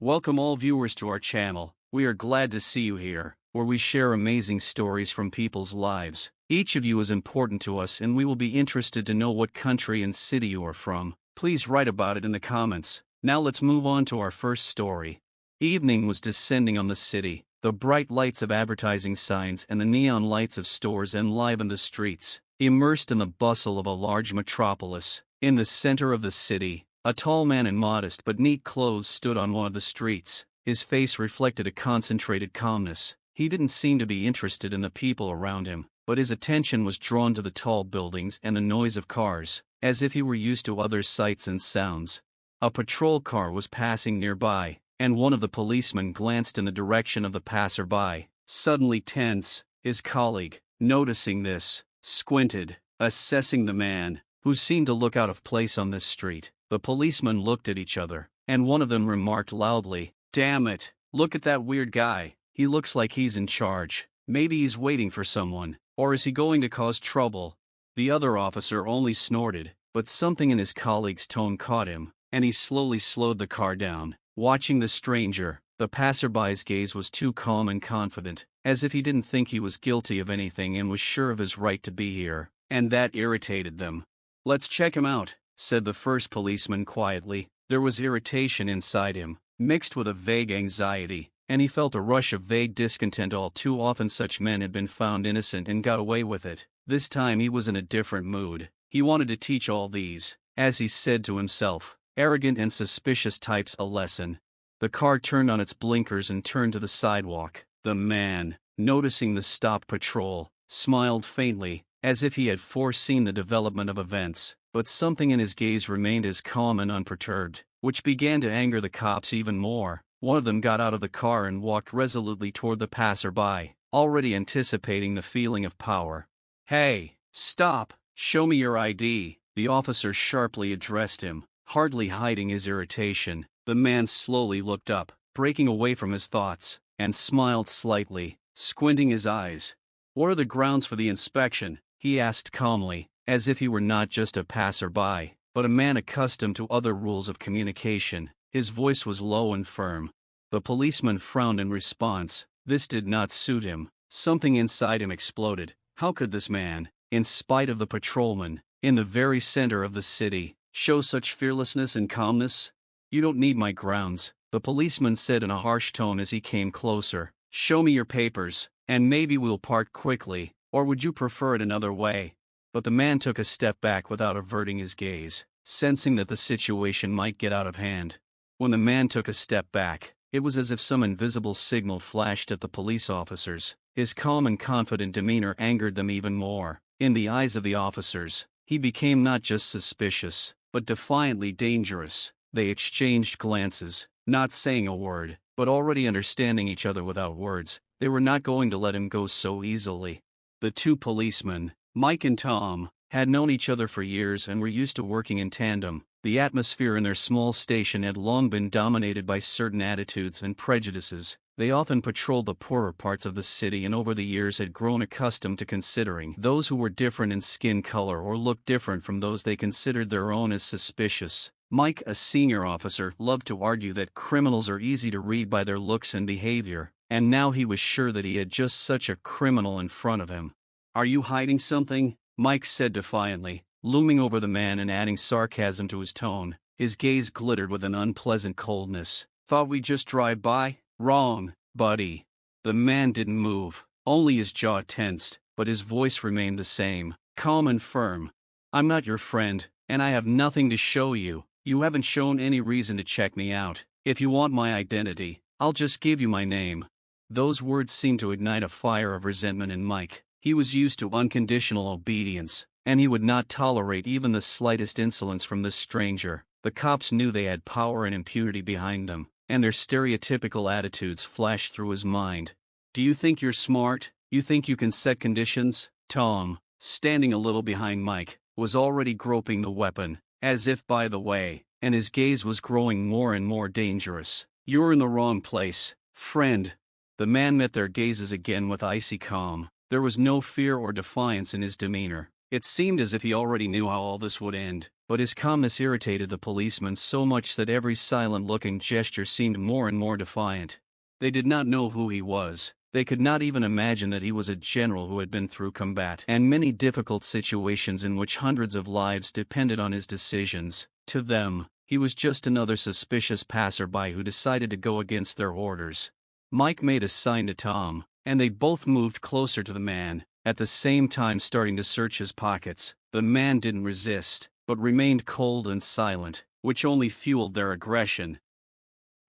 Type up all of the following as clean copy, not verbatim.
Welcome all viewers to our channel. We are glad to see you here, where we share amazing stories from people's lives. Each of you is important to us and we will be interested to know what country and city you are from. Please write about it in the comments. Now let's move on to our first story. Evening was descending on the city. The bright lights of advertising signs and the neon lights of stores enlivened the streets. Immersed in the bustle of a large metropolis, in the center of the city, a tall man in modest but neat clothes stood on one of the streets. His face reflected a concentrated calmness. He didn't seem to be interested in the people around him, but his attention was drawn to the tall buildings and the noise of cars, as if he were used to other sights and sounds. A patrol car was passing nearby, and one of the policemen glanced in the direction of the passerby. Suddenly tense, his colleague, noticing this, squinted, assessing the man, who seemed to look out of place on this street. The policemen looked at each other, and one of them remarked loudly, "Damn it, look at that weird guy. He looks like he's in charge. Maybe he's waiting for someone, or is he going to cause trouble?" The other officer only snorted, but something in his colleague's tone caught him, and he slowly slowed the car down. Watching the stranger, the passerby's gaze was too calm and confident, as if he didn't think he was guilty of anything and was sure of his right to be here, and that irritated them. "Let's check him out," said the first policeman quietly. There was irritation inside him, mixed with a vague anxiety, and he felt a rush of vague discontent. All too often such men had been found innocent and got away with it. This time he was in a different mood. He wanted to teach all these, as he said to himself, arrogant and suspicious types a lesson. The car turned on its blinkers and turned to the sidewalk. The man, noticing the stopped patrol, smiled faintly, as if he had foreseen the development of events, but something in his gaze remained as calm and unperturbed, which began to anger the cops even more. One of them got out of the car and walked resolutely toward the passerby, already anticipating the feeling of power. "Hey, stop, show me your ID," the officer sharply addressed him, hardly hiding his irritation. The man slowly looked up, breaking away from his thoughts, and smiled slightly, squinting his eyes. "What are the grounds for the inspection?" he asked calmly, as if he were not just a passerby, but a man accustomed to other rules of communication. His voice was low and firm. The policeman frowned in response. This did not suit him. Something inside him exploded. How could this man, in spite of the patrolman, in the very center of the city, show such fearlessness and calmness? "You don't need my grounds," the policeman said in a harsh tone as he came closer. "Show me your papers, and maybe we'll part quickly, or would you prefer it another way?" But the man took a step back without averting his gaze, sensing that the situation might get out of hand. When the man took a step back, it was as if some invisible signal flashed at the police officers. His calm and confident demeanor angered them even more. In the eyes of the officers, he became not just suspicious, but defiantly dangerous. They exchanged glances, not saying a word, but already understanding each other without words. They were not going to let him go so easily. The two policemen, Mike and Tom, had known each other for years and were used to working in tandem. The atmosphere in their small station had long been dominated by certain attitudes and prejudices. They often patrolled the poorer parts of the city and over the years had grown accustomed to considering those who were different in skin color or looked different from those they considered their own as suspicious. Mike, a senior officer, loved to argue that criminals are easy to read by their looks and behavior, and now he was sure that he had just such a criminal in front of him. "Are you hiding something?" Mike said defiantly, looming over the man and adding sarcasm to his tone. His gaze glittered with an unpleasant coldness. "Thought we'd just drive by?" "Wrong, buddy." The man didn't move, only his jaw tensed, but his voice remained the same, calm and firm. "I'm not your friend, and I have nothing to show you. You haven't shown any reason to check me out. If you want my identity, I'll just give you my name." Those words seemed to ignite a fire of resentment in Mike. He was used to unconditional obedience, and he would not tolerate even the slightest insolence from this stranger. The cops knew they had power and impunity behind them, and their stereotypical attitudes flashed through his mind. "Do you think you're smart? You think you can set conditions?" Tom, standing a little behind Mike, was already groping the weapon, as if by the way, and his gaze was growing more and more dangerous. "You're in the wrong place, friend." The man met their gazes again with icy calm. There was no fear or defiance in his demeanor, It seemed as if he already knew how all this would end, but his calmness irritated the policemen so much that every silent look and gesture seemed more and more defiant. They did not know who he was. They could not even imagine that he was a general who had been through combat and many difficult situations in which hundreds of lives depended on his decisions. To them, he was just another suspicious passerby who decided to go against their orders. Mike made a sign to Tom, and they both moved closer to the man, at the same time starting to search his pockets. The man didn't resist, but remained cold and silent, which only fueled their aggression.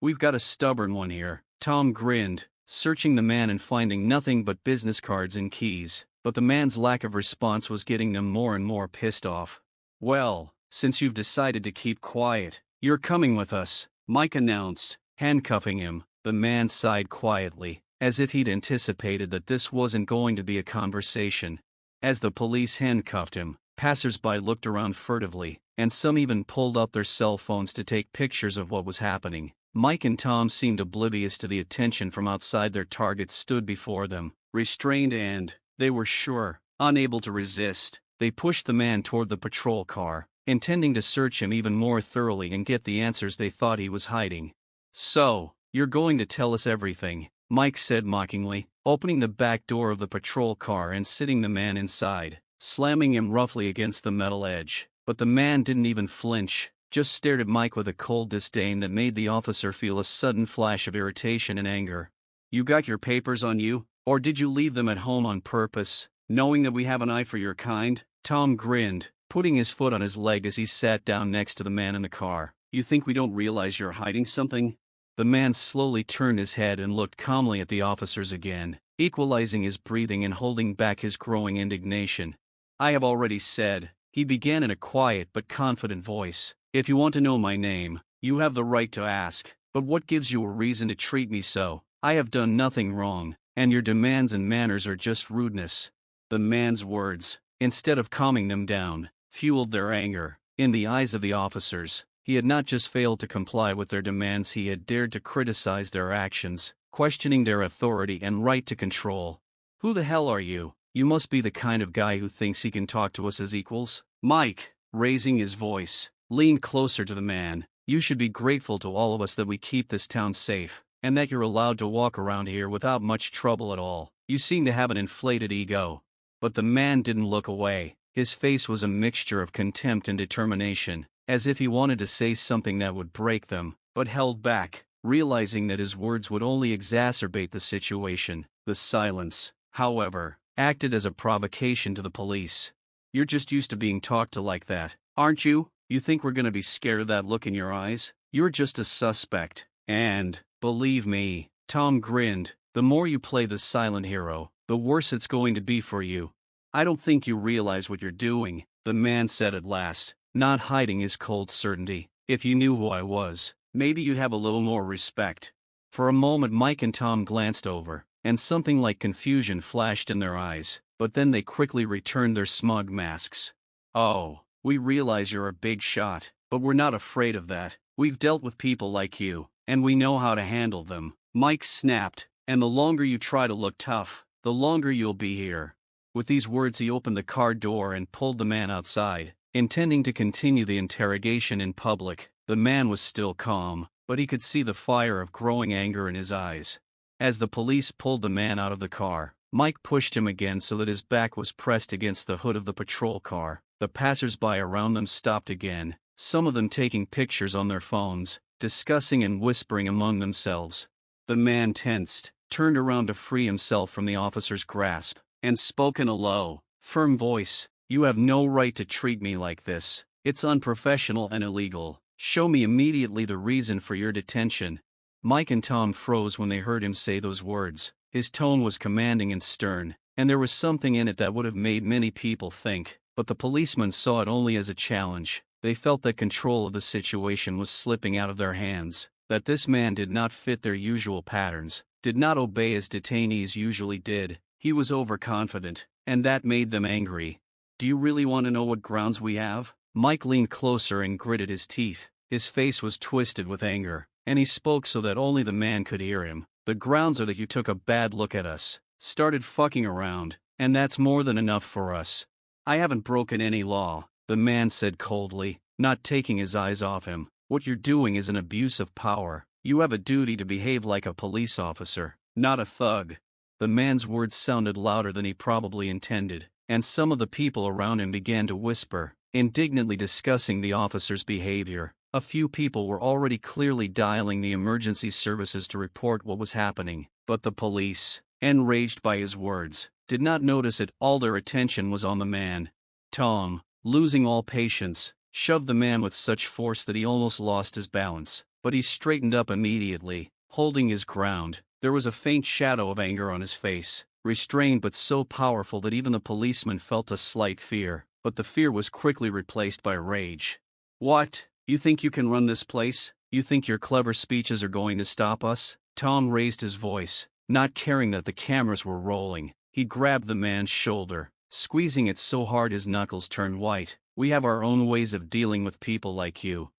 "We've got a stubborn one here," Tom grinned, searching the man and finding nothing but business cards and keys, but the man's lack of response was getting them more and more pissed off. "Well, since you've decided to keep quiet, you're coming with us," Mike announced, handcuffing him. The man sighed quietly, as if he'd anticipated that this wasn't going to be a conversation. As the police handcuffed him, passers-by looked around furtively, and some even pulled out their cell phones to take pictures of what was happening. Mike and Tom seemed oblivious to the attention from outside. Their targets stood before them, restrained and, they were sure, unable to resist. They pushed the man toward the patrol car, intending to search him even more thoroughly and get the answers they thought he was hiding. "So, you're going to tell us everything," Mike said mockingly, opening the back door of the patrol car and sitting the man inside, slamming him roughly against the metal edge. But the man didn't even flinch, just stared at Mike with a cold disdain that made the officer feel a sudden flash of irritation and anger. "You got your papers on you, or did you leave them at home on purpose, knowing that we have an eye for your kind?" Tom grinned, putting his foot on his leg as he sat down next to the man in the car. "You think we don't realize you're hiding something?" The man slowly turned his head and looked calmly at the officers again, equalizing his breathing and holding back his growing indignation. "I have already said," he began in a quiet but confident voice, "if you want to know my name, you have the right to ask, but what gives you a reason to treat me so? I have done nothing wrong, and your demands and manners are just rudeness." The man's words, instead of calming them down, fueled their anger. In the eyes of the officers, he had not just failed to comply with their demands, he had dared to criticize their actions, questioning their authority and right to control. "Who the hell are you? You must be the kind of guy who thinks he can talk to us as equals." Mike, raising his voice, leaned closer to the man. "You should be grateful to all of us that we keep this town safe, and that you're allowed to walk around here without much trouble at all. You seem to have an inflated ego." But the man didn't look away. His face was a mixture of contempt and determination, as if he wanted to say something that would break them, but held back, realizing that his words would only exacerbate the situation. The silence, however, acted as a provocation to the police. "You're just used to being talked to like that, aren't you? You think we're gonna be scared of that look in your eyes? You're just a suspect. And, believe me," Tom grinned, "the more you play the silent hero, the worse it's going to be for you." "I don't think you realize what you're doing," the man said at last, not hiding his cold certainty. "If you knew who I was, maybe you'd have a little more respect." For a moment Mike and Tom glanced over, and something like confusion flashed in their eyes, but then they quickly returned their smug masks. "Oh, we realize you're a big shot, but we're not afraid of that. We've dealt with people like you, and we know how to handle them," Mike snapped, "and the longer you try to look tough, the longer you'll be here." With these words he opened the car door and pulled the man outside, intending to continue the interrogation in public. The man was still calm, but he could see the fire of growing anger in his eyes. As the police pulled the man out of the car, Mike pushed him again so that his back was pressed against the hood of the patrol car. The passers-by around them stopped again, some of them taking pictures on their phones, discussing and whispering among themselves. The man tensed, turned around to free himself from the officer's grasp, and spoke in a low, firm voice. "You have no right to treat me like this. It's unprofessional and illegal. Show me immediately the reason for your detention." Mike and Tom froze when they heard him say those words. His tone was commanding and stern, and there was something in it that would have made many people think, but the policemen saw it only as a challenge. They felt that control of the situation was slipping out of their hands, that this man did not fit their usual patterns, did not obey as detainees usually did. He was overconfident, and that made them angry. "Do you really want to know what grounds we have?" Mike leaned closer and gritted his teeth. His face was twisted with anger, and he spoke so that only the man could hear him. "The grounds are that you took a bad look at us, started fucking around, and that's more than enough for us. I haven't broken any law, the man said coldly, not taking his eyes off him. What you're doing is an abuse of power. You have a duty to behave like a police officer, not a thug. The man's words sounded louder than he probably intended, and some of the people around him began to whisper, indignantly discussing the officer's behavior. A few people were already clearly dialing the emergency services to report what was happening, but the police, enraged by his words, did not notice it. All their attention was on the man. Tom, losing all patience, shoved the man with such force that he almost lost his balance, but he straightened up immediately, holding his ground. There was a faint shadow of anger on his face, restrained but so powerful that even the policeman felt a slight fear, but the fear was quickly replaced by rage. What? You think you can run this place? You think your clever speeches are going to stop us? Tom raised his voice, not caring that the cameras were rolling. He grabbed the man's shoulder, squeezing it so hard his knuckles turned white. We have our own ways of dealing with people like you.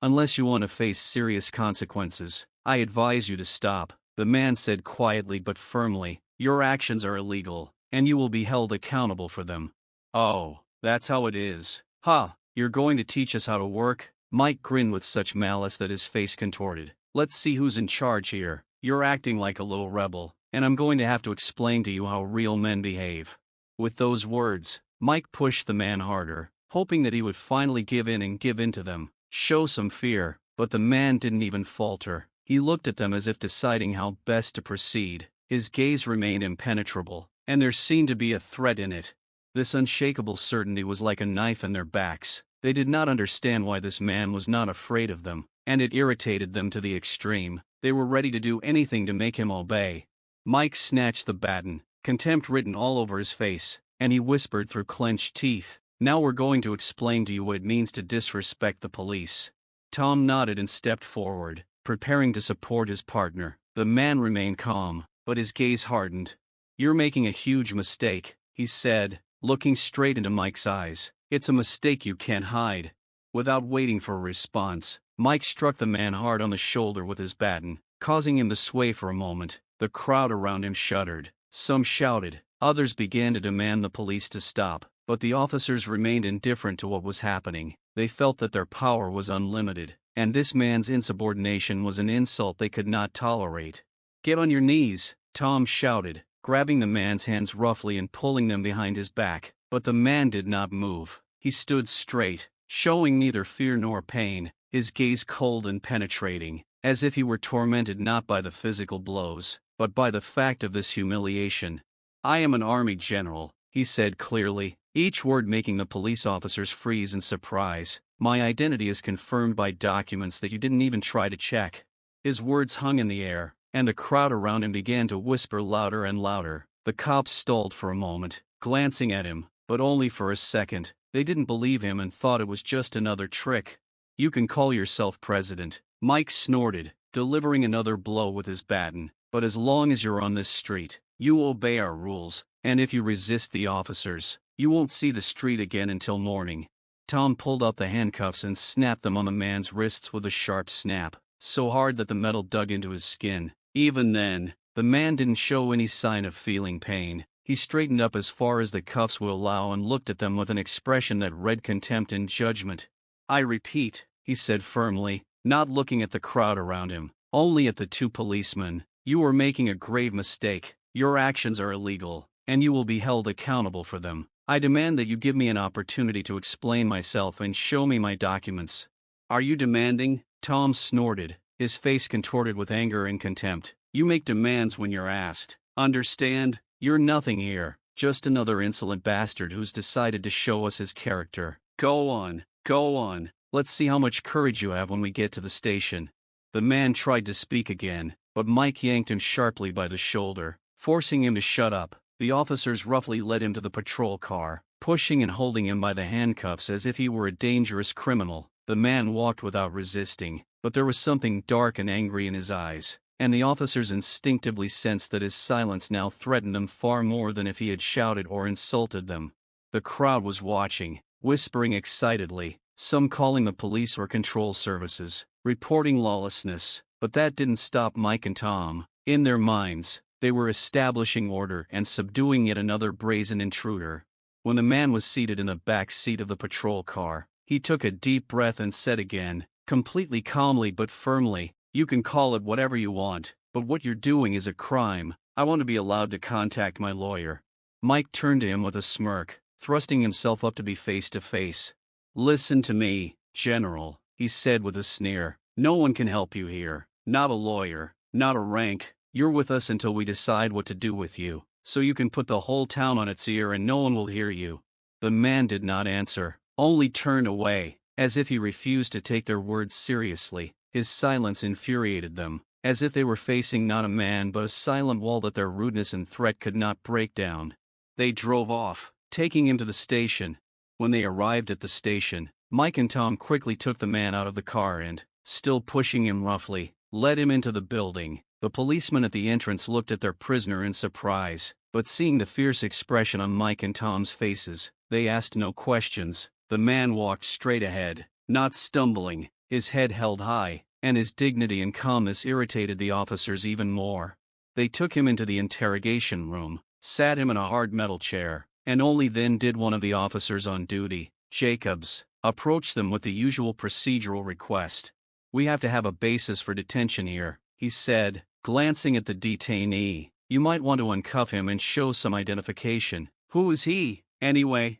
Unless you want to face serious consequences, I advise you to stop, the man said quietly but firmly. Your actions are illegal, and you will be held accountable for them. Oh, that's how it is. Ha, you're going to teach us how to work? Mike grinned with such malice that his face contorted. Let's see who's in charge here. You're acting like a little rebel, and I'm going to have to explain to you how real men behave. With those words, Mike pushed the man harder, hoping that he would finally give in to them, show some fear, but the man didn't even falter. He looked at them as if deciding how best to proceed. His gaze remained impenetrable, and there seemed to be a threat in it. This unshakable certainty was like a knife in their backs. They did not understand why this man was not afraid of them, and it irritated them to the extreme. They were ready to do anything to make him obey. Mike snatched the baton, contempt written all over his face, and he whispered through clenched teeth, "Now we're going to explain to you what it means to disrespect the police." Tom nodded and stepped forward, preparing to support his partner. The man remained calm, but his gaze hardened. "You're making a huge mistake," he said, looking straight into Mike's eyes. "It's a mistake you can't hide." Without waiting for a response, Mike struck the man hard on the shoulder with his baton, causing him to sway for a moment. The crowd around him shuddered. Some shouted, others began to demand the police to stop, but the officers remained indifferent to what was happening. They felt that their power was unlimited, and this man's insubordination was an insult they could not tolerate. "Get on your knees," Tom shouted, grabbing the man's hands roughly and pulling them behind his back, but the man did not move. He stood straight, showing neither fear nor pain, his gaze cold and penetrating, as if he were tormented not by the physical blows, but by the fact of this humiliation. "I am an Army General," he said clearly, each word making the police officers freeze in surprise. "My identity is confirmed by documents that you didn't even try to check." His words hung in the air, and the crowd around him began to whisper louder and louder. The cops stalled for a moment, glancing at him, but only for a second. They didn't believe him and thought it was just another trick. "You can call yourself president," Mike snorted, delivering another blow with his baton, "but as long as you're on this street, you obey our rules, and if you resist the officers, you won't see the street again until morning." Tom pulled out the handcuffs and snapped them on the man's wrists with a sharp snap, so hard that the metal dug into his skin. Even then, the man didn't show any sign of feeling pain. He straightened up as far as the cuffs would allow and looked at them with an expression that read contempt and judgment. "I repeat," he said firmly, not looking at the crowd around him, only at the two policemen, "you are making a grave mistake. Your actions are illegal, and you will be held accountable for them. I demand that you give me an opportunity to explain myself and show me my documents." "Are you demanding?" Tom snorted, his face contorted with anger and contempt. "You make demands when you're asked. Understand? You're nothing here, just another insolent bastard who's decided to show us his character. Go on, go on. Let's see how much courage you have when we get to the station." The man tried to speak again, but Mike yanked him sharply by the shoulder, forcing him to shut up. The officers roughly led him to the patrol car, pushing and holding him by the handcuffs as if he were a dangerous criminal. The man walked without resisting, but there was something dark and angry in his eyes, and the officers instinctively sensed that his silence now threatened them far more than if he had shouted or insulted them. The crowd was watching, whispering excitedly, some calling the police or control services, reporting lawlessness, but that didn't stop Mike and Tom. In their minds, they were establishing order and subduing yet another brazen intruder. When the man was seated in the back seat of the patrol car, he took a deep breath and said again, completely calmly but firmly, "You can call it whatever you want, but what you're doing is a crime. I want to be allowed to contact my lawyer." Mike turned to him with a smirk, thrusting himself up to be face to face. "Listen to me, General," he said with a sneer. "No one can help you here. Not a lawyer, not a rank. You're with us until we decide what to do with you, so you can put the whole town on its ear and no one will hear you." The man did not answer, only turned away, as if he refused to take their words seriously. His silence infuriated them, as if they were facing not a man but a silent wall that their rudeness and threat could not break down. They drove off, taking him to the station. When they arrived at the station, Mike and Tom quickly took the man out of the car and, still pushing him roughly, led him into the building. The policemen at the entrance looked at their prisoner in surprise, but seeing the fierce expression on Mike and Tom's faces, they asked no questions. The man walked straight ahead, not stumbling, his head held high, and his dignity and calmness irritated the officers even more. They took him into the interrogation room, sat him in a hard metal chair, and only then did one of the officers on duty, Jacobs, approach them with the usual procedural request. "We have to have a basis for detention here," he said, glancing at the detainee. "You might want to uncuff him and show some identification. Who is he, anyway?"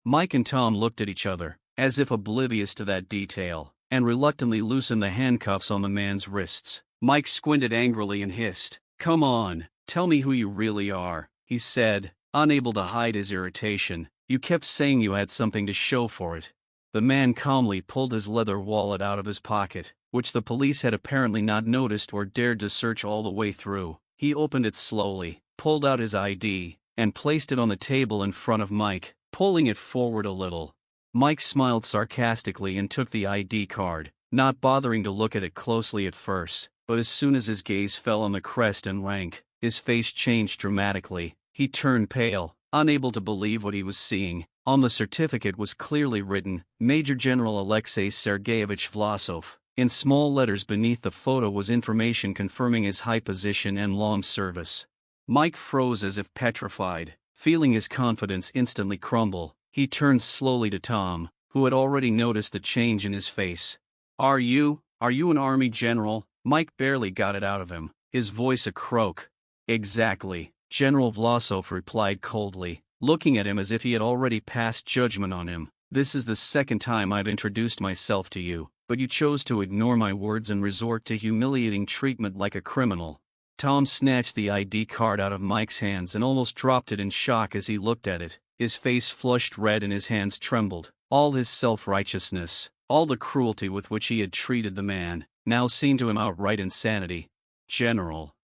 Mike and Tom looked at each other, as if oblivious to that detail, and reluctantly loosened the handcuffs on the man's wrists. Mike squinted angrily and hissed, "Come on, tell me who you really are," he said, unable to hide his irritation. "You kept saying you had something to show for it." The man calmly pulled his leather wallet out of his pocket, which the police had apparently not noticed or dared to search all the way through. He opened it slowly, pulled out his ID, and placed it on the table in front of Mike, pulling it forward a little. Mike smiled sarcastically and took the ID card, not bothering to look at it closely at first, but as soon as his gaze fell on the crest and rank, his face changed dramatically. He turned pale, unable to believe what he was seeing. On the certificate was clearly written, "Major General Alexei Sergeyevich Vlasov." In small letters beneath the photo was information confirming his high position and long service. Mike froze as if petrified, feeling his confidence instantly crumble. He turned slowly to Tom, who had already noticed the change in his face. Are you an Army general?" Mike barely got it out of him, his voice a croak. "Exactly," General Vlasov replied coldly, looking at him as if he had already passed judgment on him. "This is the second time I've introduced myself to you, but you chose to ignore my words and resort to humiliating treatment like a criminal." Tom snatched the ID card out of Mike's hands and almost dropped it in shock as he looked at it. His face flushed red and his hands trembled. All his self-righteousness, all the cruelty with which he had treated the man, now seemed to him outright insanity. "General,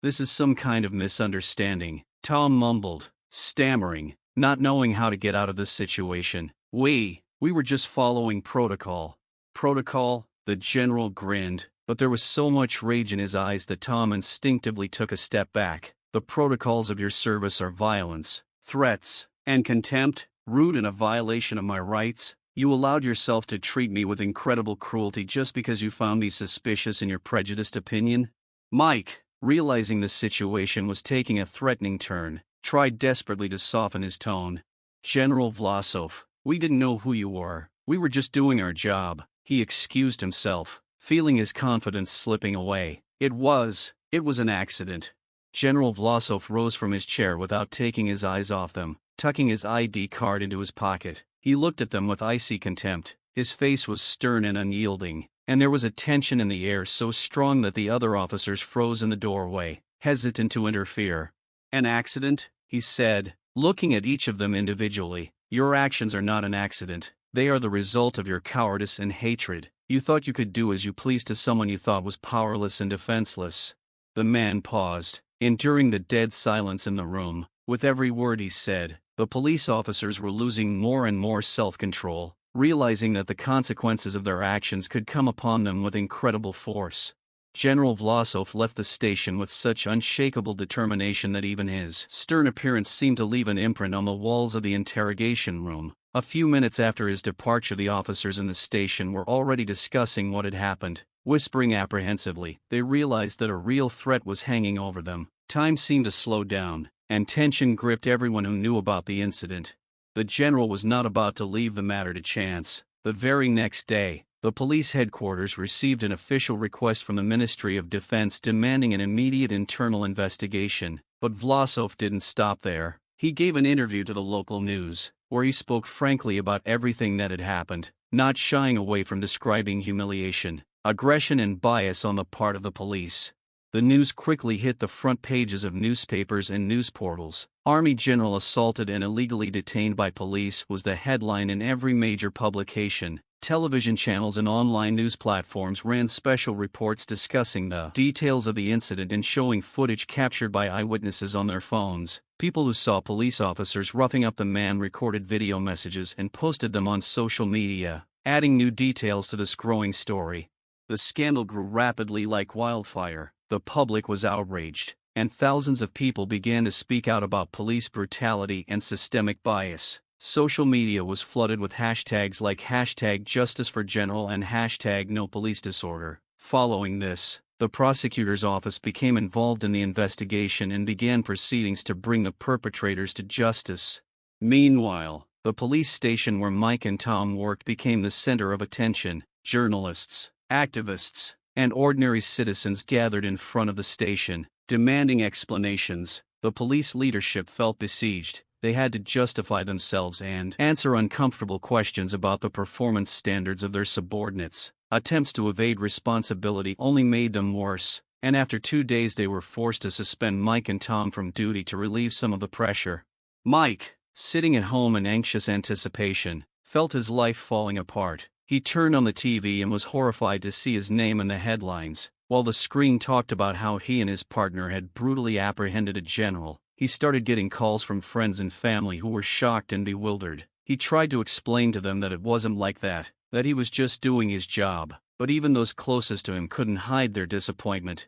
this is some kind of misunderstanding," Tom mumbled, stammering, not knowing how to get out of this situation. We were just following protocol." "Protocol?" The general grinned, but there was so much rage in his eyes that Tom instinctively took a step back. "The protocols of your service are violence, threats, and contempt, rude and a violation of my rights. You allowed yourself to treat me with incredible cruelty just because you found me suspicious in your prejudiced opinion." Mike, realizing the situation was taking a threatening turn, tried desperately to soften his tone. "General Vlasov, we didn't know who you were. We were just doing our job." He excused himself, feeling his confidence slipping away. It was an accident." General Vlasov rose from his chair without taking his eyes off them, tucking his ID card into his pocket. He looked at them with icy contempt. His face was stern and unyielding, and there was a tension in the air so strong that the other officers froze in the doorway, hesitant to interfere. "An accident?" he said, looking at each of them individually. "Your actions are not an accident. They are the result of your cowardice and hatred. You thought you could do as you pleased to someone you thought was powerless and defenseless." The man paused, enduring the dead silence in the room. With every word he said, the police officers were losing more and more self-control, realizing that the consequences of their actions could come upon them with incredible force. General Vlasov left the station with such unshakable determination that even his stern appearance seemed to leave an imprint on the walls of the interrogation room. A few minutes after his departure, the officers in the station were already discussing what had happened. Whispering apprehensively, they realized that a real threat was hanging over them. Time seemed to slow down, and tension gripped everyone who knew about the incident. The general was not about to leave the matter to chance. The very next day, the police headquarters received an official request from the Ministry of Defense demanding an immediate internal investigation. But Vlasov didn't stop there. He gave an interview to the local news, where he spoke frankly about everything that had happened, not shying away from describing humiliation, aggression and bias on the part of the police. The news quickly hit the front pages of newspapers and news portals. Army General assaulted and illegally detained by police was the headline in every major publication. Television channels and online news platforms ran special reports discussing the details of the incident and showing footage captured by eyewitnesses on their phones. People who saw police officers roughing up the man recorded video messages and posted them on social media, adding new details to this growing story. The scandal grew rapidly like wildfire. The public was outraged, and thousands of people began to speak out about police brutality and systemic bias. Social media was flooded with hashtags like #JusticeForGeneral and #NoPoliceDisorder. Following this, the prosecutor's office became involved in the investigation and began proceedings to bring the perpetrators to justice. Meanwhile, the police station where Mike and Tom worked became the center of attention. Journalists, activists, and ordinary citizens gathered in front of the station, demanding explanations. The police leadership felt besieged. They had to justify themselves and answer uncomfortable questions about the performance standards of their subordinates. Attempts to evade responsibility only made them worse, and after 2 days they were forced to suspend Mike and Tom from duty to relieve some of the pressure. Mike, sitting at home in anxious anticipation, felt his life falling apart. He turned on the TV and was horrified to see his name in the headlines. While the screen talked about how he and his partner had brutally apprehended a general, he started getting calls from friends and family who were shocked and bewildered. He tried to explain to them that it wasn't like that he was just doing his job, but even those closest to him couldn't hide their disappointment.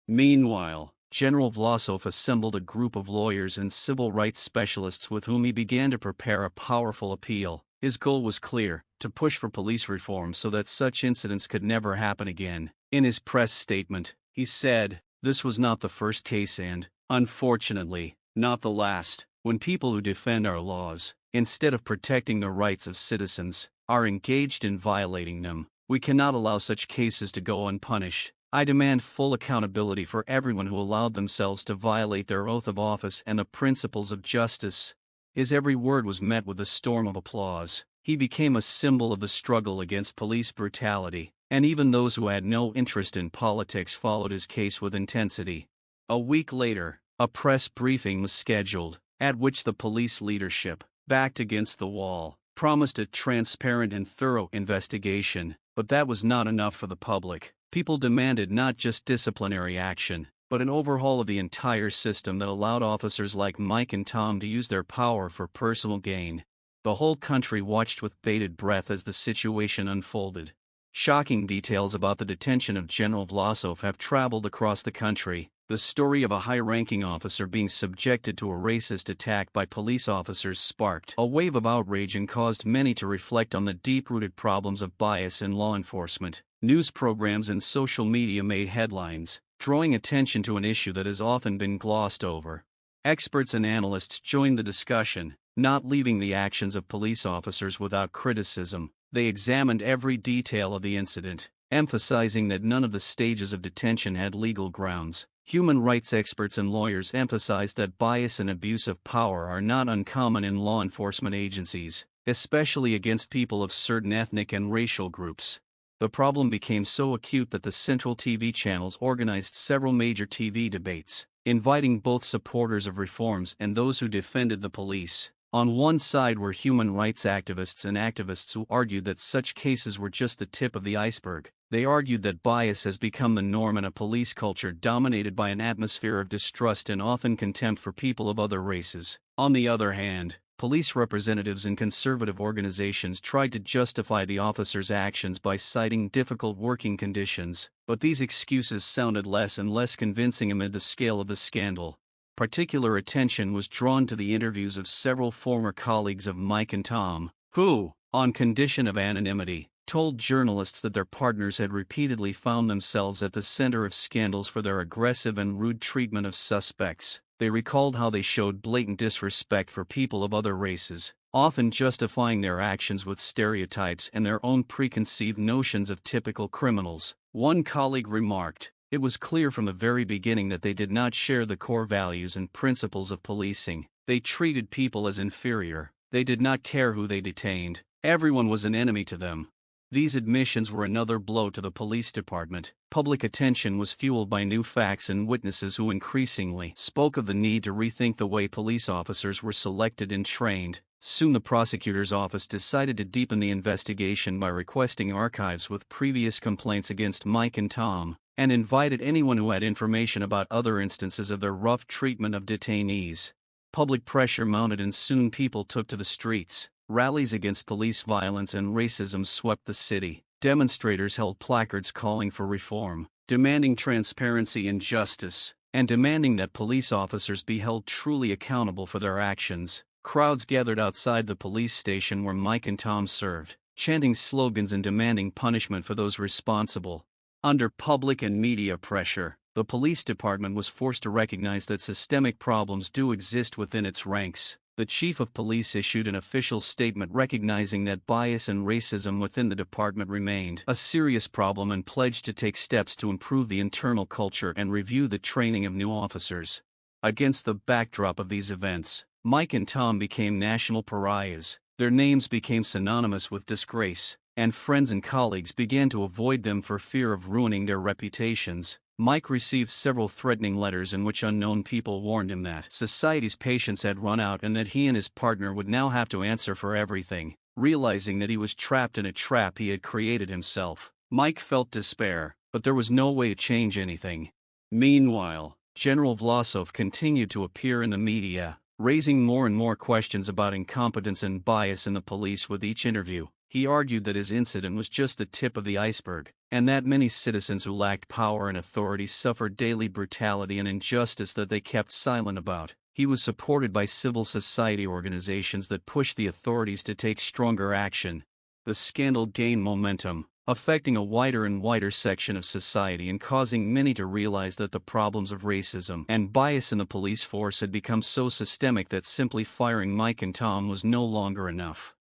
Meanwhile, General Vlasov assembled a group of lawyers and civil rights specialists with whom he began to prepare a powerful appeal. His goal was clear: to push for police reform so that such incidents could never happen again. In his press statement, he said, "This was not the first case and, unfortunately, not the last, when people who defend our laws, instead of protecting the rights of citizens, are engaged in violating them. We cannot allow such cases to go unpunished. I demand full accountability for everyone who allowed themselves to violate their oath of office and the principles of justice." His every word was met with a storm of applause. He became a symbol of the struggle against police brutality, and even those who had no interest in politics followed his case with intensity. A week later, a press briefing was scheduled, at which the police leadership, backed against the wall, promised a transparent and thorough investigation. But that was not enough for the public. People demanded not just disciplinary action, but an overhaul of the entire system that allowed officers like Mike and Tom to use their power for personal gain. The whole country watched with bated breath as the situation unfolded. Shocking details about the detention of General Vlasov have traveled across the country. The story of a high-ranking officer being subjected to a racist attack by police officers sparked a wave of outrage and caused many to reflect on the deep-rooted problems of bias in law enforcement. News programs and social media made headlines, drawing attention to an issue that has often been glossed over. Experts and analysts joined the discussion, not leaving the actions of police officers without criticism. They examined every detail of the incident, emphasizing that none of the stages of detention had legal grounds. Human rights experts and lawyers emphasized that bias and abuse of power are not uncommon in law enforcement agencies, especially against people of certain ethnic and racial groups. The problem became so acute that the central TV channels organized several major TV debates, inviting both supporters of reforms and those who defended the police. On one side were human rights activists and activists who argued that such cases were just the tip of the iceberg. They argued that bias has become the norm in a police culture dominated by an atmosphere of distrust and often contempt for people of other races. On the other hand, police representatives and conservative organizations tried to justify the officers' actions by citing difficult working conditions, but these excuses sounded less and less convincing amid the scale of the scandal. Particular attention was drawn to the interviews of several former colleagues of Mike and Tom, who, on condition of anonymity, told journalists that their partners had repeatedly found themselves at the center of scandals for their aggressive and rude treatment of suspects. They recalled how they showed blatant disrespect for people of other races, often justifying their actions with stereotypes and their own preconceived notions of typical criminals. One colleague remarked, "It was clear from the very beginning that they did not share the core values and principles of policing. They treated people as inferior. They did not care who they detained. Everyone was an enemy to them." These admissions were another blow to the police department. Public attention was fueled by new facts and witnesses who increasingly spoke of the need to rethink the way police officers were selected and trained. Soon the prosecutor's office decided to deepen the investigation by requesting archives with previous complaints against Mike and Tom, and invited anyone who had information about other instances of their rough treatment of detainees. Public pressure mounted and soon people took to the streets. Rallies against police violence and racism swept the city. Demonstrators held placards calling for reform, demanding transparency and justice, and demanding that police officers be held truly accountable for their actions. Crowds gathered outside the police station where Mike and Tom served, chanting slogans and demanding punishment for those responsible. Under public and media pressure, the police department was forced to recognize that systemic problems do exist within its ranks. The chief of police issued an official statement recognizing that bias and racism within the department remained a serious problem and pledged to take steps to improve the internal culture and review the training of new officers. Against the backdrop of these events, Mike and Tom became national pariahs. Their names became synonymous with disgrace, and friends and colleagues began to avoid them for fear of ruining their reputations. Mike received several threatening letters in which unknown people warned him that society's patience had run out and that he and his partner would now have to answer for everything. Realizing that he was trapped in a trap he had created himself, Mike felt despair, but there was no way to change anything. Meanwhile, General Vlasov continued to appear in the media, raising more and more questions about incompetence and bias in the police with each interview. He argued that his incident was just the tip of the iceberg, and that many citizens who lacked power and authority suffered daily brutality and injustice that they kept silent about. He was supported by civil society organizations that pushed the authorities to take stronger action. The scandal gained momentum, affecting a wider and wider section of society and causing many to realize that the problems of racism and bias in the police force had become so systemic that simply firing Mike and Tom was no longer enough.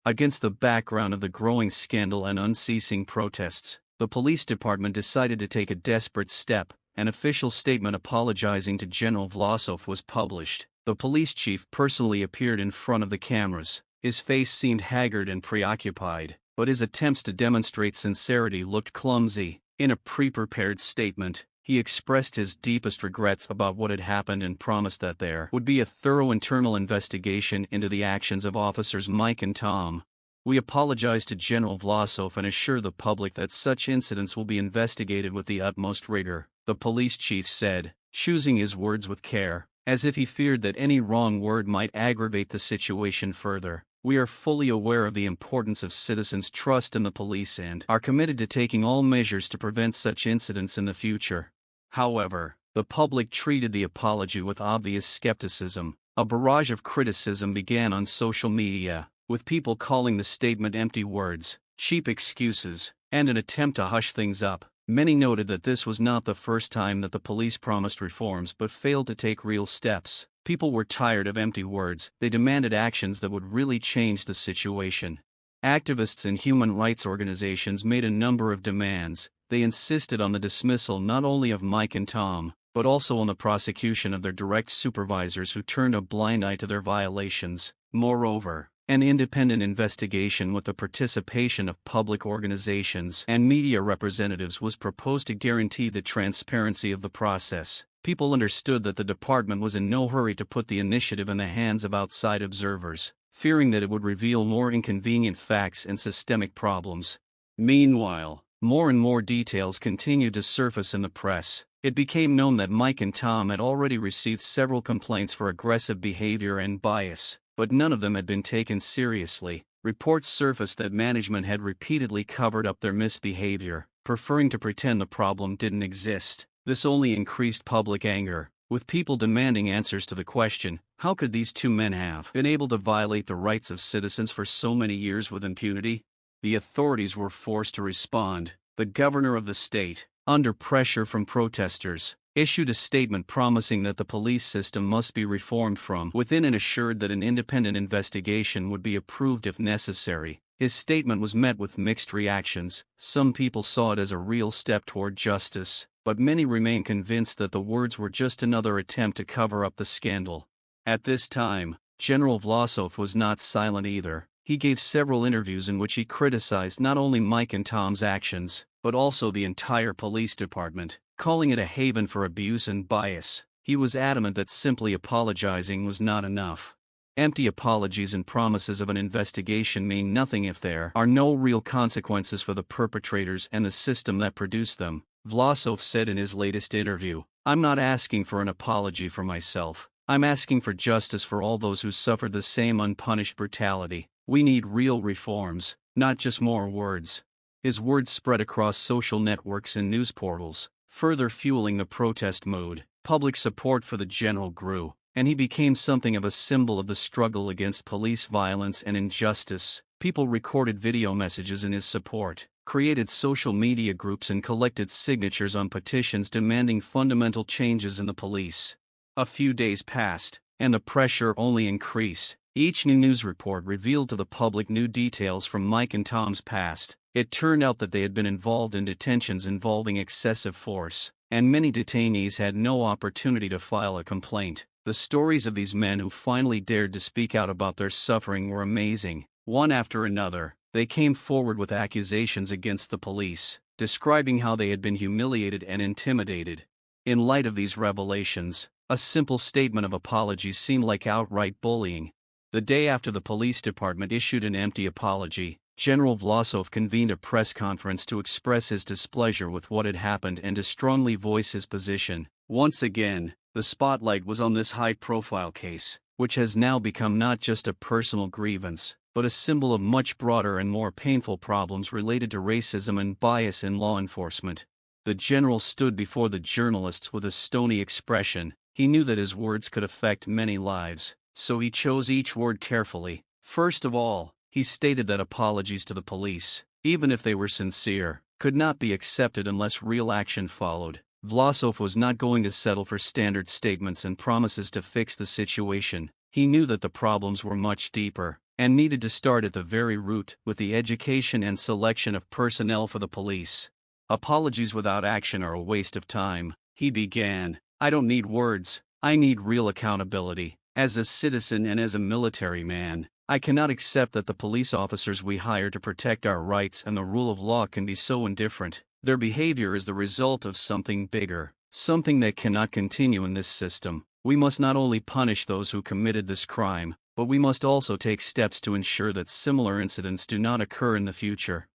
Against the background of the growing scandal and unceasing protests, the police department decided to take a desperate step. An official statement apologizing to General Vlasov was published. The police chief personally appeared in front of the cameras. His face seemed haggard and preoccupied, but his attempts to demonstrate sincerity looked clumsy. In a pre-prepared statement, he expressed his deepest regrets about what had happened and promised that there would be a thorough internal investigation into the actions of officers Mike and Tom. "We apologize to General Vlasov and assure the public that such incidents will be investigated with the utmost rigor," the police chief said, choosing his words with care, as if he feared that any wrong word might aggravate the situation further. "We are fully aware of the importance of citizens' trust in the police and are committed to taking all measures to prevent such incidents in the future." However, the public treated the apology with obvious skepticism. A barrage of criticism began on social media, with people calling the statement empty words, cheap excuses, and an attempt to hush things up. Many noted that this was not the first time that the police promised reforms but failed to take real steps. People were tired of empty words. They demanded actions that would really change the situation. Activists and human rights organizations made a number of demands. They insisted on the dismissal not only of Mike and Tom, but also on the prosecution of their direct supervisors who turned a blind eye to their violations. Moreover, an independent investigation with the participation of public organizations and media representatives was proposed to guarantee the transparency of the process. People understood that the department was in no hurry to put the initiative in the hands of outside observers, fearing that it would reveal more inconvenient facts and systemic problems. Meanwhile, more and more details continued to surface in the press. It became known that Mike and Tom had already received several complaints for aggressive behavior and bias, but none of them had been taken seriously. Reports surfaced that management had repeatedly covered up their misbehavior, preferring to pretend the problem didn't exist. This only increased public anger, with people demanding answers to the question, how could these two men have been able to violate the rights of citizens for so many years with impunity? The authorities were forced to respond. The governor of the state, under pressure from protesters, issued a statement promising that the police system must be reformed from within and assured that an independent investigation would be approved if necessary. His statement was met with mixed reactions. Some people saw it as a real step toward justice, but many remain convinced that the words were just another attempt to cover up the scandal. At this time, General Vlasov was not silent either. He gave several interviews in which he criticized not only Mike and Tom's actions, but also the entire police department, calling it a haven for abuse and bias. He was adamant that simply apologizing was not enough. Empty apologies and promises of an investigation mean nothing if there are no real consequences for the perpetrators and the system that produced them. Vlasov said in his latest interview, "I'm not asking for an apology for myself. I'm asking for justice for all those who suffered the same unpunished brutality. We need real reforms, not just more words." His words spread across social networks and news portals, further fueling the protest mood. Public support for the general grew, and he became something of a symbol of the struggle against police violence and injustice. People recorded video messages in his support, created social media groups and collected signatures on petitions demanding fundamental changes in the police. A few days passed, and the pressure only increased. Each new news report revealed to the public new details from Mike and Tom's past. It turned out that they had been involved in detentions involving excessive force, and many detainees had no opportunity to file a complaint. The stories of these men who finally dared to speak out about their suffering were amazing. One after another, they came forward with accusations against the police, describing how they had been humiliated and intimidated. In light of these revelations, a simple statement of apology seemed like outright bullying. The day after the police department issued an empty apology, General Vlasov convened a press conference to express his displeasure with what had happened and to strongly voice his position. Once again, the spotlight was on this high-profile case, which has now become not just a personal grievance, but a symbol of much broader and more painful problems related to racism and bias in law enforcement. The general stood before the journalists with a stony expression. He knew that his words could affect many lives, so he chose each word carefully. First of all, he stated that apologies to the police, even if they were sincere, could not be accepted unless real action followed. Vlasov was not going to settle for standard statements and promises to fix the situation. He knew that the problems were much deeper, and needed to start at the very root, with the education and selection of personnel for the police. Apologies without action are a waste of time, he began. I don't need words, I need real accountability. As a citizen and as a military man, I cannot accept that the police officers we hire to protect our rights and the rule of law can be so indifferent. Their behavior is the result of something bigger, something that cannot continue in this system. We must not only punish those who committed this crime, but we must also take steps to ensure that similar incidents do not occur in the future.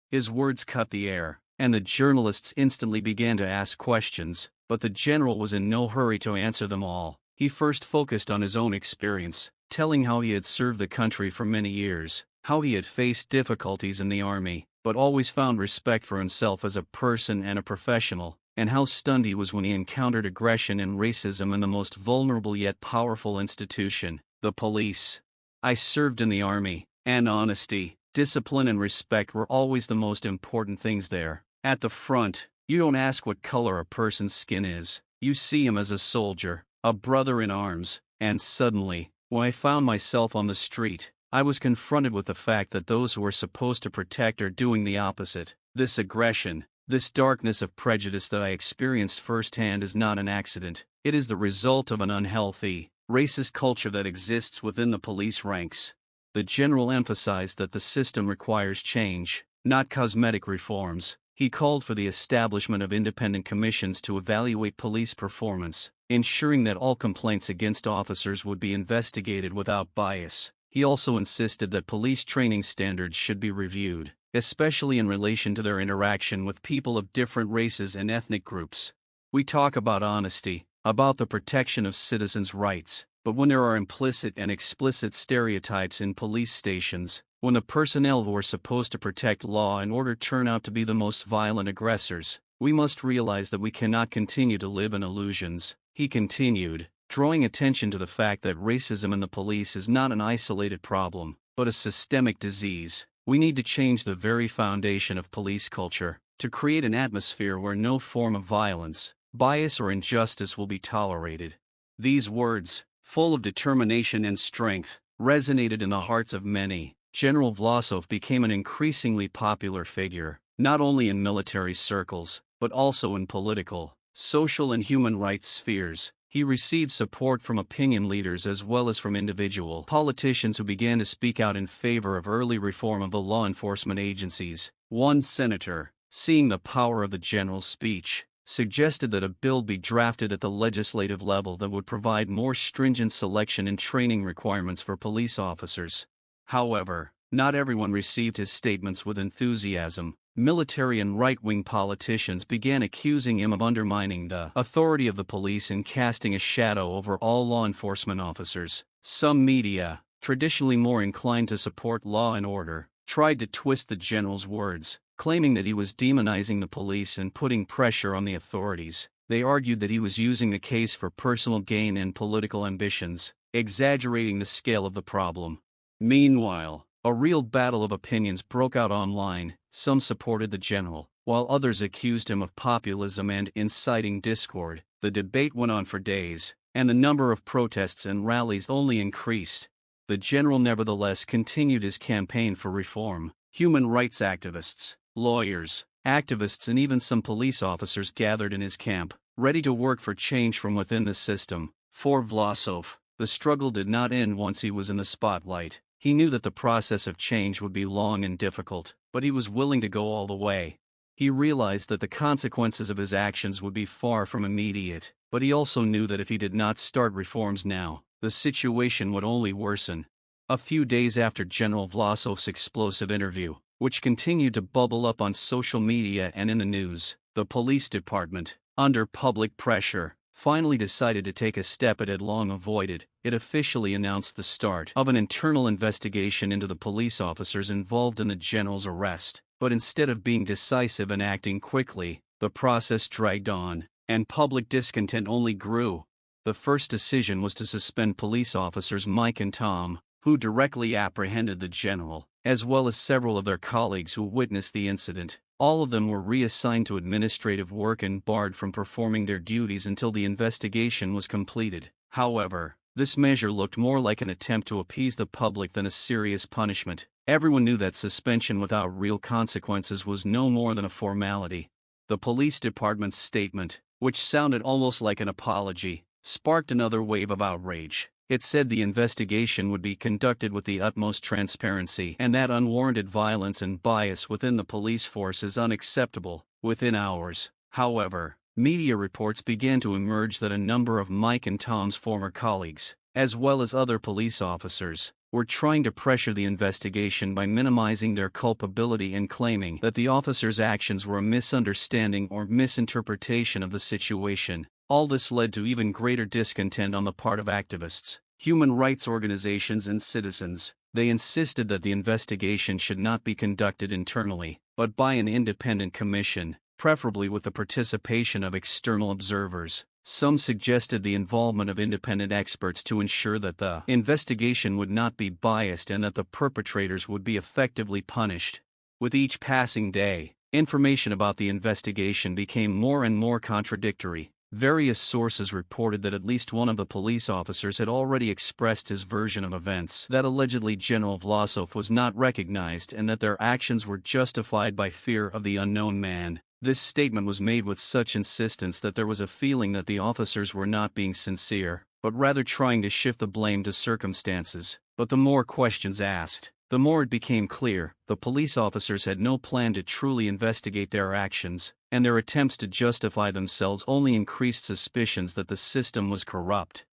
His words cut the air, and the journalists instantly began to ask questions, but the general was in no hurry to answer them all. He first focused on his own experience, telling how he had served the country for many years, how he had faced difficulties in the army, but always found respect for himself as a person and a professional, and how stunned he was when he encountered aggression and racism in the most vulnerable yet powerful institution, the police. I served in the army, and honesty, discipline and respect were always the most important things there. At the front, you don't ask what color a person's skin is, you see him as a soldier, a brother in arms, and suddenly, when I found myself on the street, I was confronted with the fact that those who are supposed to protect are doing the opposite. This aggression, this darkness of prejudice that I experienced firsthand is not an accident. It is the result of an unhealthy, racist culture that exists within the police ranks. The general emphasized that the system requires change, not cosmetic reforms. He called for the establishment of independent commissions to evaluate police performance, ensuring that all complaints against officers would be investigated without bias. He also insisted that police training standards should be reviewed, especially in relation to their interaction with people of different races and ethnic groups. We talk about honesty, about the protection of citizens' rights, but when there are implicit and explicit stereotypes in police stations, when the personnel who are supposed to protect law and order turn out to be the most violent aggressors, we must realize that we cannot continue to live in illusions. He continued, drawing attention to the fact that racism in the police is not an isolated problem, but a systemic disease. We need to change the very foundation of police culture, to create an atmosphere where no form of violence, bias or injustice will be tolerated. These words, full of determination and strength, resonated in the hearts of many. General Vlasov became an increasingly popular figure, not only in military circles, but also in political, social and human rights spheres. He received support from opinion leaders as well as from individual politicians who began to speak out in favor of early reform of the law enforcement agencies. One senator, seeing the power of the general's speech, suggested that a bill be drafted at the legislative level that would provide more stringent selection and training requirements for police officers. However, not everyone received his statements with enthusiasm. Military and right-wing politicians began accusing him of undermining the authority of the police and casting a shadow over all law enforcement officers. Some media, traditionally more inclined to support law and order, tried to twist the general's words, claiming that he was demonizing the police and putting pressure on the authorities. They argued that he was using the case for personal gain and political ambitions, exaggerating the scale of the problem. Meanwhile, a real battle of opinions broke out online. Some supported the general, while others accused him of populism and inciting discord. The debate went on for days, and the number of protests and rallies only increased. The general nevertheless continued his campaign for reform. Human rights activists, lawyers, activists and even some police officers gathered in his camp, ready to work for change from within the system. For Vlasov, the struggle did not end once he was in the spotlight. He knew that the process of change would be long and difficult, but he was willing to go all the way. He realized that the consequences of his actions would be far from immediate, but he also knew that if he did not start reforms now, the situation would only worsen. A few days after General Vlasov's explosive interview, which continued to bubble up on social media and in the news, the police department, under public pressure, finally decided to take a step it had long avoided. It officially announced the start of an internal investigation into the police officers involved in the general's arrest. But instead of being decisive and acting quickly, the process dragged on, and public discontent only grew. The first decision was to suspend police officers Mike and Tom, who directly apprehended the general, as well as several of their colleagues who witnessed the incident. All of them were reassigned to administrative work and barred from performing their duties until the investigation was completed. However, this measure looked more like an attempt to appease the public than a serious punishment. Everyone knew that suspension without real consequences was no more than a formality. The police department's statement, which sounded almost like an apology, sparked another wave of outrage. It said the investigation would be conducted with the utmost transparency and that unwarranted violence and bias within the police force is unacceptable. Within hours, however, media reports began to emerge that a number of Mike and Tom's former colleagues, as well as other police officers, were trying to pressure the investigation by minimizing their culpability and claiming that the officers' actions were a misunderstanding or misinterpretation of the situation. All this led to even greater discontent on the part of activists, human rights organizations and citizens. They insisted that the investigation should not be conducted internally, but by an independent commission, preferably with the participation of external observers. Some suggested the involvement of independent experts to ensure that the investigation would not be biased and that the perpetrators would be effectively punished. With each passing day, information about the investigation became more and more contradictory. Various sources reported that at least one of the police officers had already expressed his version of events, that allegedly General Vlasov was not recognized and that their actions were justified by fear of the unknown man. This statement was made with such insistence that there was a feeling that the officers were not being sincere, but rather trying to shift the blame to circumstances. But the more questions asked, the more it became clear the police officers had no plan to truly investigate their actions, and their attempts to justify themselves only increased suspicions that the system was corrupt.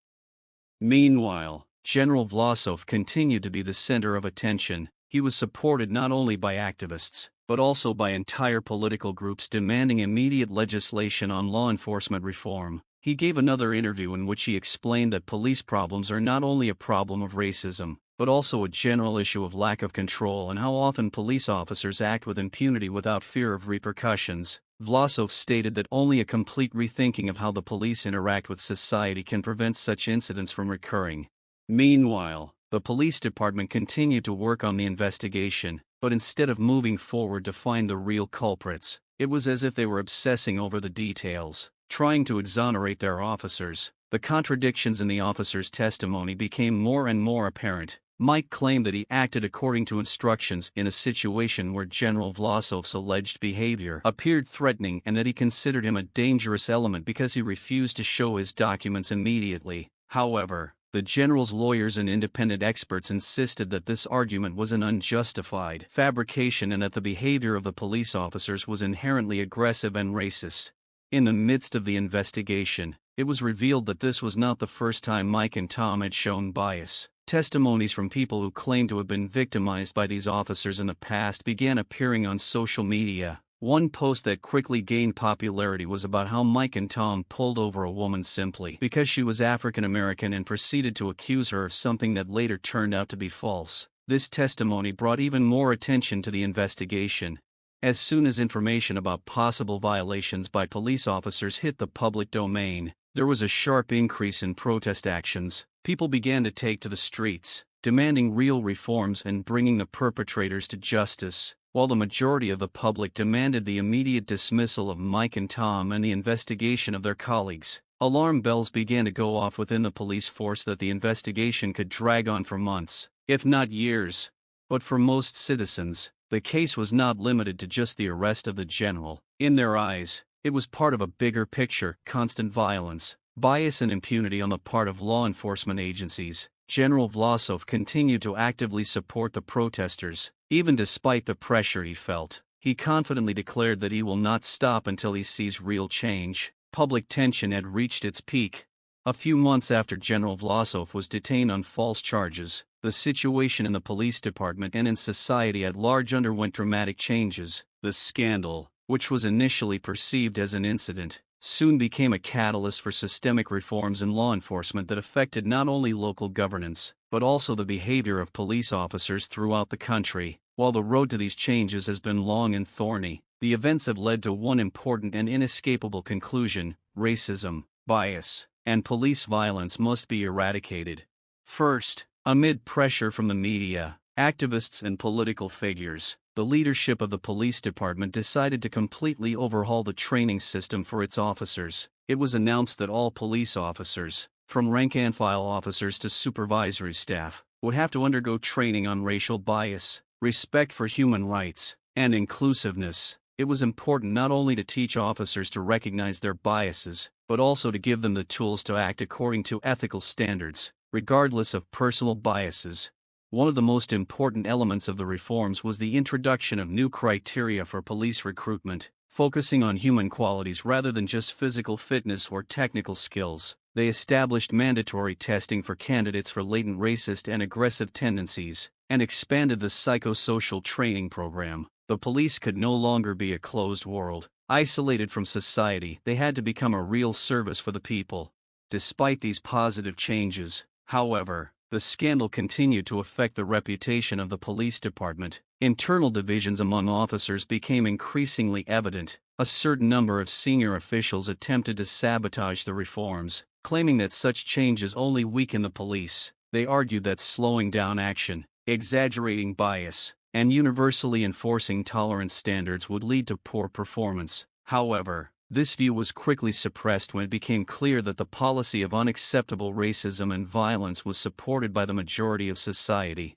Meanwhile, General Vlasov continued to be the center of attention. He was supported not only by activists, but also by entire political groups demanding immediate legislation on law enforcement reform. He gave another interview in which he explained that police problems are not only a problem of racism, but also a general issue of lack of control and how often police officers act with impunity without fear of repercussions. Vlasov stated that only a complete rethinking of how the police interact with society can prevent such incidents from recurring. Meanwhile, the police department continued to work on the investigation, but instead of moving forward to find the real culprits, it was as if they were obsessing over the details. trying to exonerate their officers. The contradictions in the officers' testimony became more and more apparent. Mike claimed that he acted according to instructions in a situation where General Vlasov's alleged behavior appeared threatening and that he considered him a dangerous element because he refused to show his documents immediately. However, the general's lawyers and independent experts insisted that this argument was an unjustified fabrication and that the behavior of the police officers was inherently aggressive and racist. In the midst of the investigation, it was revealed that this was not the first time Mike and Tom had shown bias. Testimonies from people who claimed to have been victimized by these officers in the past began appearing on social media. One post that quickly gained popularity was about how Mike and Tom pulled over a woman simply because she was African American and proceeded to accuse her of something that later turned out to be false. This testimony brought even more attention to the investigation. As soon as information about possible violations by police officers hit the public domain, there was a sharp increase in protest actions. People began to take to the streets, demanding real reforms and bringing the perpetrators to justice, while the majority of the public demanded the immediate dismissal of Mike and Tom and the investigation of their colleagues. Alarm bells began to go off within the police force that the investigation could drag on for months, if not years. But for most citizens, the case was not limited to just the arrest of the general. In their eyes, it was part of a bigger picture: constant violence, bias and impunity on the part of law enforcement agencies. General Vlasov continued to actively support the protesters, even despite the pressure he felt. He confidently declared that he will not stop until he sees real change. Public tension had reached its peak. A few months after General Vlasov was detained on false charges, the situation in the police department and in society at large underwent dramatic changes. The scandal, which was initially perceived as an incident, soon became a catalyst for systemic reforms in law enforcement that affected not only local governance, but also the behavior of police officers throughout the country. While the road to these changes has been long and thorny, the events have led to one important and inescapable conclusion: racism, bias, and police violence must be eradicated. First, amid pressure from the media, activists and political figures, the leadership of the police department decided to completely overhaul the training system for its officers. It was announced that all police officers, from rank-and-file officers to supervisory staff, would have to undergo training on racial bias, respect for human rights, and inclusiveness. It was important not only to teach officers to recognize their biases, but also to give them the tools to act according to ethical standards, regardless of personal biases. One of the most important elements of the reforms was the introduction of new criteria for police recruitment, focusing on human qualities rather than just physical fitness or technical skills. They established mandatory testing for candidates for latent racist and aggressive tendencies, and expanded the psychosocial training program. The police could no longer be a closed world, isolated from society. They had to become a real service for the people. Despite these positive changes, however, the scandal continued to affect the reputation of the police department. Internal divisions among officers became increasingly evident. A certain number of senior officials attempted to sabotage the reforms, claiming that such changes only weaken the police. They argued that slowing down action, exaggerating bias, and universally enforcing tolerance standards would lead to poor performance. However, this view was quickly suppressed when it became clear that the policy of unacceptable racism and violence was supported by the majority of society.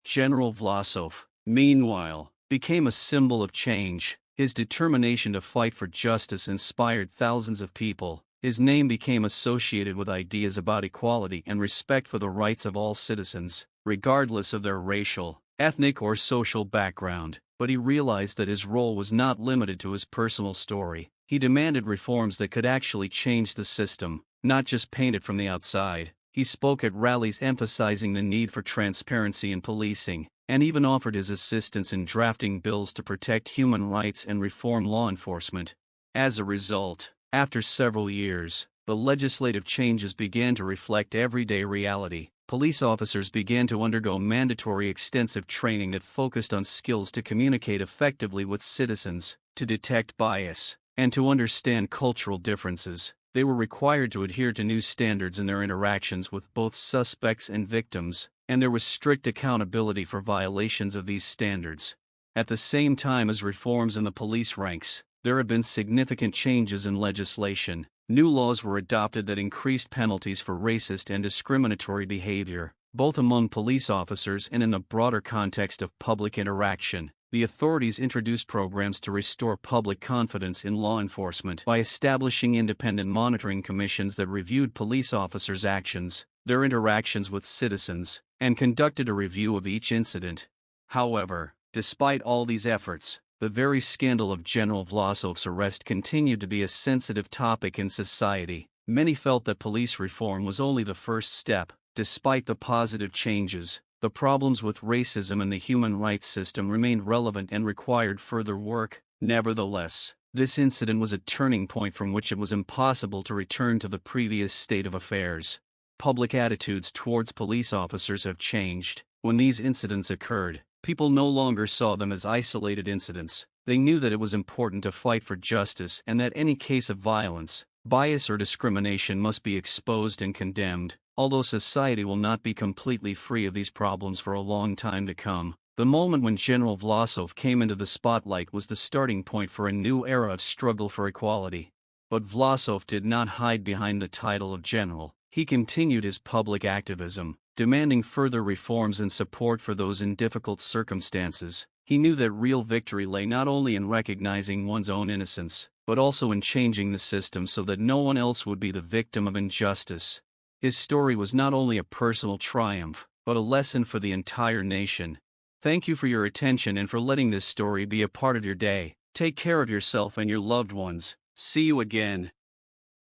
General Vlasov, meanwhile, became a symbol of change. His determination to fight for justice inspired thousands of people. His name became associated with ideas about equality and respect for the rights of all citizens, regardless of their racial, ethnic, or social background. But he realized that his role was not limited to his personal story. He demanded reforms that could actually change the system, not just paint it from the outside. He spoke at rallies emphasizing the need for transparency in policing, and even offered his assistance in drafting bills to protect human rights and reform law enforcement. As a result, after several years, the legislative changes began to reflect everyday reality. Police officers began to undergo mandatory extensive training that focused on skills to communicate effectively with citizens, to detect bias, and to understand cultural differences. They were required to adhere to new standards in their interactions with both suspects and victims, and there was strict accountability for violations of these standards. At the same time as reforms in the police ranks, There have been significant changes in legislation. New laws were adopted that increased penalties for racist and discriminatory behavior, both among police officers and in the broader context of public interaction. The authorities introduced programs to restore public confidence in law enforcement by establishing independent monitoring commissions that reviewed police officers' actions, their interactions with citizens, and conducted a review of each incident. However, despite all these efforts, the very scandal of General Vlasov's arrest continued to be a sensitive topic in society. Many felt that police reform was only the first step. Despite the positive changes, the problems with racism and the human rights system remained relevant and required further work. Nevertheless, this incident was a turning point from which it was impossible to return to the previous state of affairs. Public attitudes towards police officers have changed. When these incidents occurred, people no longer saw them as isolated incidents. They knew that it was important to fight for justice and that any case of violence, bias or discrimination must be exposed and condemned. Although society will not be completely free of these problems for a long time to come, the moment when General Vlasov came into the spotlight was the starting point for a new era of struggle for equality. But Vlasov did not hide behind the title of general. He continued his public activism, demanding further reforms and support for those in difficult circumstances. He knew that real victory lay not only in recognizing one's own innocence, but also in changing the system so that no one else would be the victim of injustice. His story was not only a personal triumph, but a lesson for the entire nation. Thank you for your attention and for letting this story be a part of your day. Take care of yourself and your loved ones. See you again.